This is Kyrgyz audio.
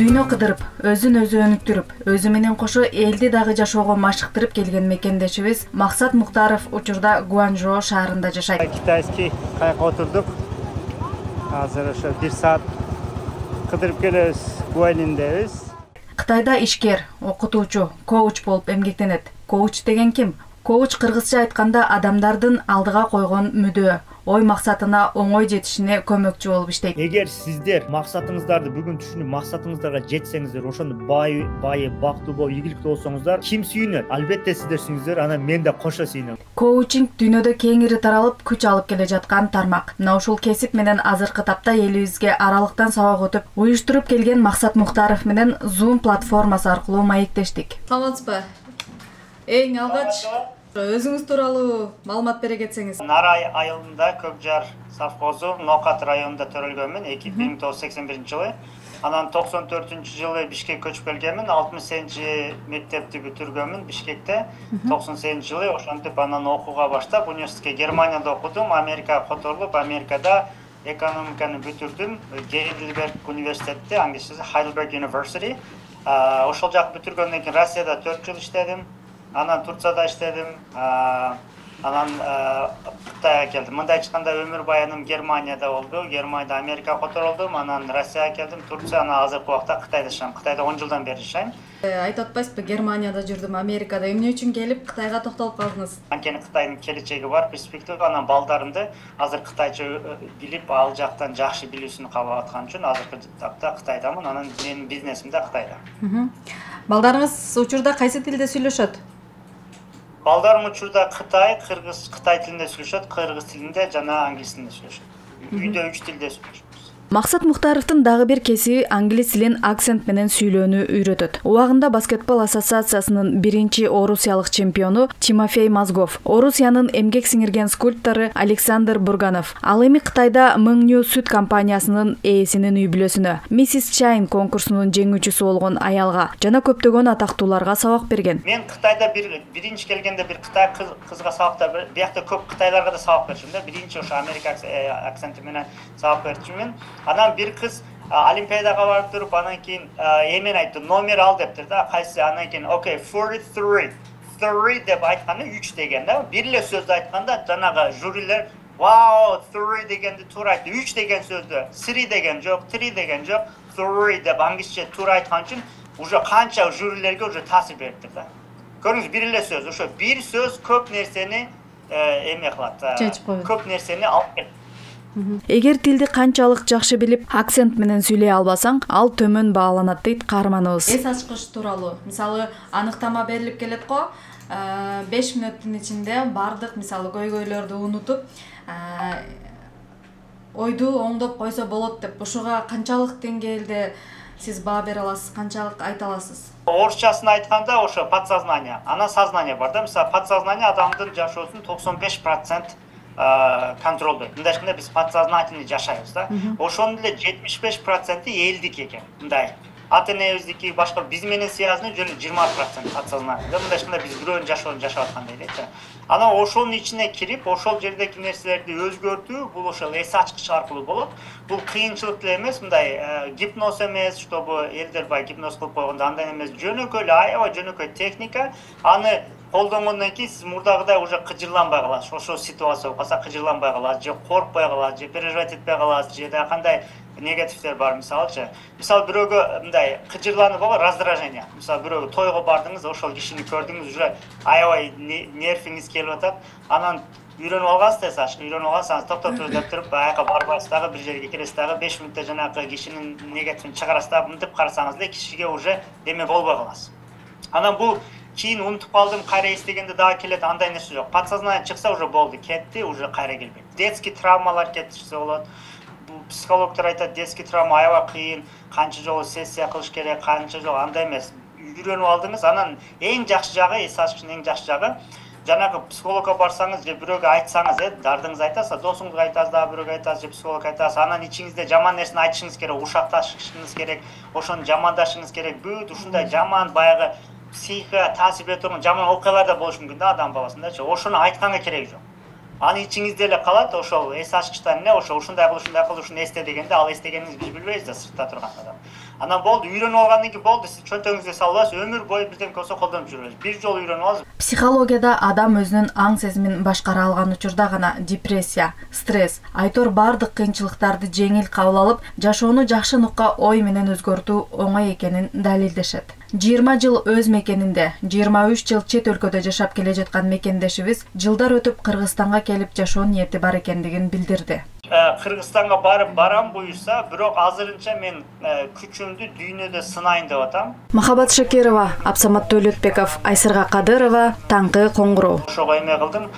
дүйнө кыдырып, өзүн өзү өнүктүрүп, өзү менен кошо элди дагы жашоого машыктырып келген мекендешибиз Максат Муктаров учурда Гуанчжоу шаарында жашайт. Китайский кайыкка отурдук. Азыр ошо 1 саат кыдырып келебиз, Гуаньиндебиз. Кытайда ишкер, окутуучу, коуч болуп эмгектенет. Коуч деген ким? Коуч кыргызча айтканда адамдардын алдыга койгон мүдөө, ой максатына оңой жетишине көмөкчү болуп иштейт. Эгер сиздер максатыңыздарды бүгүн түшүнүп, максатыңыздарга жетсеңиздер, ошондо бай, бактылуу болуп, ийгиликтүү болсоңуздар, ким сүйүнөт? Албетте сиздер сүйүнөсүздөр, анан мен да кошо сүйүнөм. Коучинг дүйнөдө кеңири таралып, күч алып келе жаткан тармак. Мына ушул кесип менен азыркы тапта элибизге аралыктан сабак өтүп, уюштуруп келген Максат Муктаров менен Zoom платформасы аркылуу маектештик. Саламатсызбы? Эң алгач өзүңүз тууралуу маалымат бере кетсеңиз. Нара айылында Көкжар совхозу Нокат районунда төрөлгөнмүн 1981 жылы. Анан 94 жылы Бишкекке көчүп келгенмин. 68 мектепти бүтүргөнмүн Бишкекте. 98 жылы ошентип анан окууга баштап университетке Германияда окудум. Америкага которулуп, Америкада экономиканы бүтүрдүм. Гейдельберг университетте, англисчеси Heidelberg University. Ошол жакты бүтүргөндөн кийин Россияда 4 жыл иштедим. Анан Турцияда иштедим. Анан Кытайга келдим. Мындай айтканда өмүр баяным Германияда болду. Германияда Америкага которулдум, анан Россияга келдим, Турция, анан азыркы убакта Кытайда жашайм. Кытайда 10 жылдан бери жашайм. Айтып атпайсызбы, Германияда жүрдүм, Америкада. Эмне үчүн келип Кытайга токтолуп калдыңыз? Анткени Кытайдын келечеги бар, перспектива, анан балдарымды азыр кытайча билип, ал жактан жакшы билүүсүн каалап аткан үчүн азыркы тапта Кытайдамын. Анан менин бизнесим да Кытайда. Балдарыңыз учурда кайсы тилде сүйлөшөт? Балдарым учурда Кытай тилинде сүйлөшөт, кыргыз тилинде жана англис тилинде сүйлөшөт. Үйдө 3 тилде сүйлөшөт. Максат Муктаровдун дагы бир кесиби англис тилин акцент менен сүйлөөнү үйрөтөт. Убагында баскетбол ассоциациясынын биринчи орусиялык чемпиону Тимофей Мозгов, Орусиянын эмгек сиңирген скульптору Александр Бурганов, ал эми Кытайда Мыңню сүт компаниясынын ээсинин үй бүлөсүнө, Mrs. Chine конкурсунун жеңүүчүсү болгон аялга жана көптөгөн атактууларга сабак берген. Мен Кытайда биринчи келгенде бир Кытай кызга сабакта биякта көп кытайларга да сабак берчүмүн да. Биринчи ошо Америка акценти менен сабак берчүмүн. Анан бир кыз Олимпиадага барып туруп, анан кийин эмен айтты, номер ал дептир да, кайсы, анан кийин окей, 43. 3 деп айтканда 3 деген да. Бир эле сөздү айтканда жанагы жюрилер вау, 3 дегенди туура айтты. 3 деген сөздү 3 деген жок, 3 деген жок, 3 деп англисче туура айткан үчүн уже канча жюрилерге уже таасир бериптир да. Көрүңүз, бир эле сөз, ошо бир сөз көп нерсени эме кылат. Көп нерсени алып келет. Эгер тилди канчалык жакшы билип, акцент менен сүйлөй албасаң, ал төмөн бааланат дейт каарманыбыз. Эс ачкыч тууралуу, мисалы, аныктама берилип келет го, 5 мүнөттүн ичинде бардык, мисалы, көйгөйлөрдү унутуп, ойду оңдоп койсо болот деп, ушуга канчалык деңгээлде сиз баа бере аласыз, канчалык айта аласыз? Орусчасын айтканда ошо подсознание, анан сознание бар да. Мисалы, подсознание адамдын жашоосунун 95% контролдойт. Мындай айтканда биз подсознательный жашайбыз да. Ошонун эле 75% элдик экен. Мындай ата энебиздики, башка биз менен связаны жөн 20% подсознание. Мындай айтканда биз бирөөнүн жашоосун жашап аткандай элечи. Анан ошонун ичине кирип, ошол жердеки нерселерди өзгөртүү, бул ошол эс ачкыч аркылуу болот. Бул кыйынчылык деле эмес, мындай гипноз эмес, чтобы элдер бай гипноз кылып койгондо андай эмес, жөнөкөй эле аябай жөнөкөй техника. Аны колдонгондон кийин сиз мурдагыдай уже кыжырланбай каласыз. Ошол ситуация болуп калса кыжырланбай каласыз, же коркпой каласыз, же переживать этпей каласыз, же да кандай негативдер бар, мисалычы. Мисалы бирөөгө мындай кыжырланып алып раздражение. Мисалы бирөөгө тойго бардыңыз, ошол кишини көрдүңүз, уже аябай нервиңиз келип атат. Анан үйрөнүп алгансыз да, үйрөнүп алсаңыз токтотуп деп туруп, аяка барбайсыз дагы, бир жерге келесиз дагы, 5 мүнөттө жанагы кишинин негативин чыгарасыз да, мынтип карасаңыз эле кишиге уже эме болбой каласыз. Анан бул кийин унутуп калдым, кайра эстегенде дагы келет, андай нерсе жок. Подсознание чыкса уже болду, кетти, уже кайра келбейт. Детский травмалар кетирсе болот. Психологдор айтат, детский травма аябай кыйын, канча жолу сессия кылыш керек, канча жолу андай эмес. Үйрөнүп алдыңыз, анан эң жакшы жагы, эс ачкычтын эң жакшы жагы, жанагы психологко барсаңыз же бирөөгө айтсаңыз, дардыңызды айтасыз, досуңузга айтасыз, дагы бирөөгө айтасыз, же психологко айтасыз, анан ичиңизде жаман нерсени айтышыңыз керек, ушакташышыңыз керек, ошону жамандашыңыз керек. Бүт ушундай жаман баягы психикага таасир бере турган жаман окуялар да болушу мүмкүн да адам баласындачы. Ошону айтканга кереги жок. аны ичиңизде эле калат, ошол эс ачкычтан эле ушундай кыл ушуну эсте дегенде, ал эстегениңизди биз билбейбиз да, сыртта турган адам. Анан болду, үйрөнүп алгандан кийин болду, сиз чөнтөгүңүздө салып аласыз, өмүр бою бирден болсо колдонуп жүрөсүз. Бир жолу үйрөнүп аласыз. Психологияда адам өзүнүн аң сезимин башкара алган учурда гана депрессия, стресс, айтор бардык кыйынчылыктарды жеңил кабыл алып, жашоону жакшы нукка ой менен өзгөртүү оңой экенин далилдешет. 20 жыл өз мекенинде, 23 жыл чет өлкөдө жашап келе жаткан мекендешибиз жылдар өтүп Кыргызстанга келип жашоо ниети бар экендигин билдирди. Кыргызстанга барам буюрса, бирок азырынча мен күчүмдү дүйнөдө сынайын деп атам. Махабат Шакирова, Абсамат Төлөтбеков, Айсырга Кадырова, Таңкы Коңгуроо. Ошого эме кылдым.